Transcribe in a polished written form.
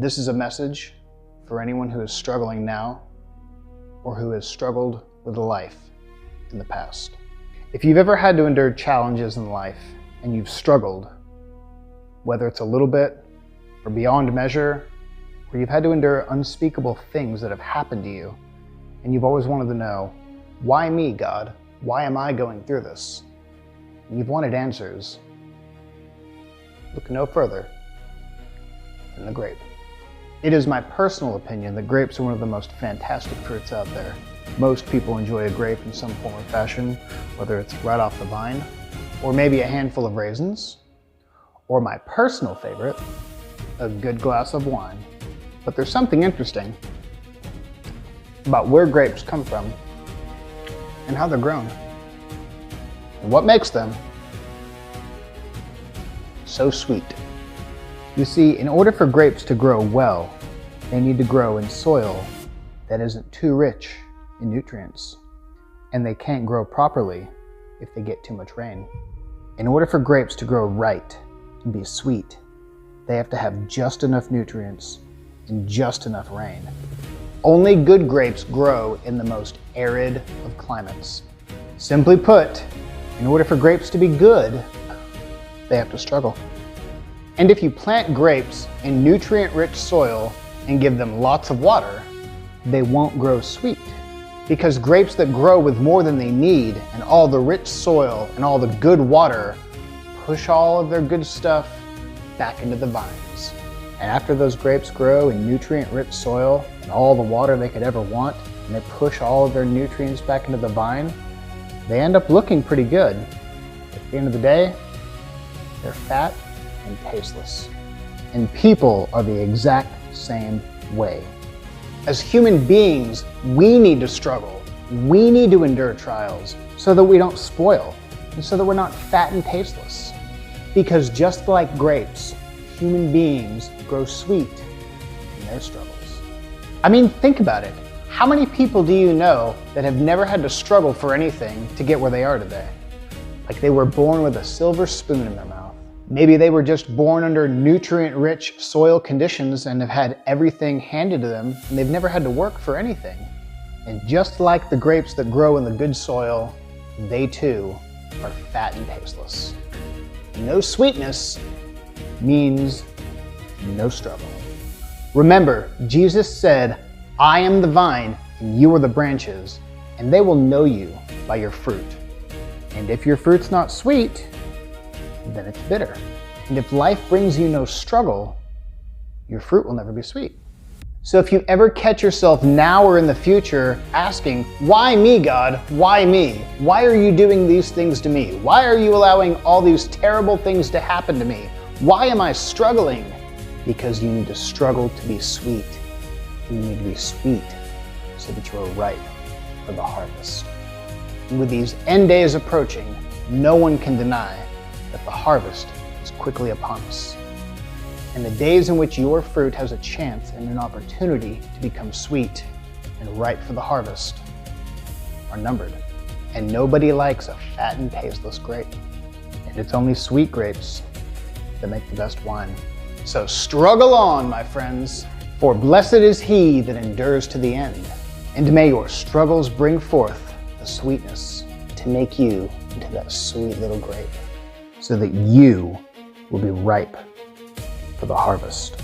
This is a message for anyone who is struggling now or who has struggled with life in the past. If you've ever had to endure challenges in life and you've struggled, whether it's a little bit or beyond measure, or you've had to endure unspeakable things that have happened to you, and you've always wanted to know, why me, God? Why am I going through this? And you've wanted answers. Look no further than the grape. It is my personal opinion that grapes are one of the most fantastic fruits out there. Most people enjoy a grape in some form or fashion, whether it's right off the vine, or maybe a handful of raisins, or my personal favorite, a good glass of wine. But there's something interesting about where grapes come from and how they're grown, and what makes them so sweet. You see, in order for grapes to grow well, they need to grow in soil that isn't too rich in nutrients, and they can't grow properly if they get too much rain. In order for grapes to grow right and be sweet, they have to have just enough nutrients and just enough rain. Only good grapes grow in the most arid of climates. Simply put, in order for grapes to be good, they have to struggle. And if you plant grapes in nutrient-rich soil and give them lots of water, they won't grow sweet. Because grapes that grow with more than they need and all the rich soil and all the good water push all of their good stuff back into the vines. And after those grapes grow in nutrient-rich soil and all the water they could ever want, and they push all of their nutrients back into the vine, they end up looking pretty good. At the end of the day, they're fat and tasteless. And people are the exact same way. As human beings, we need to struggle. We need to endure trials so that we don't spoil and so that we're not fat and tasteless. Because just like grapes, human beings grow sweet in their struggles. I mean, think about it. How many people do you know that have never had to struggle for anything to get where they are today? Like they were born with a silver spoon in their mouth. Maybe they were just born under nutrient-rich soil conditions and have had everything handed to them, and they've never had to work for anything. And just like the grapes that grow in the good soil, they too are fat and tasteless. No sweetness means no struggle. Remember, Jesus said, I am the vine and you are the branches, and they will know you by your fruit. And if your fruit's not sweet, then it's bitter. And if life brings you no struggle, your fruit will never be sweet. So if you ever catch yourself now or in the future asking, why me, God? Why me? Why are you doing these things to me? Why are you allowing all these terrible things to happen to me? Why am I struggling? Because you need to struggle to be sweet. You need to be sweet so that you are ripe for the harvest. And with these end days approaching, no one can deny that the harvest is quickly upon us. And the days in which your fruit has a chance and an opportunity to become sweet and ripe for the harvest are numbered. And nobody likes a fat and tasteless grape. And it's only sweet grapes that make the best wine. So struggle on, my friends, for blessed is he that endures to the end. And may your struggles bring forth the sweetness to make you into that sweet little grape, so that you will be ripe for the harvest.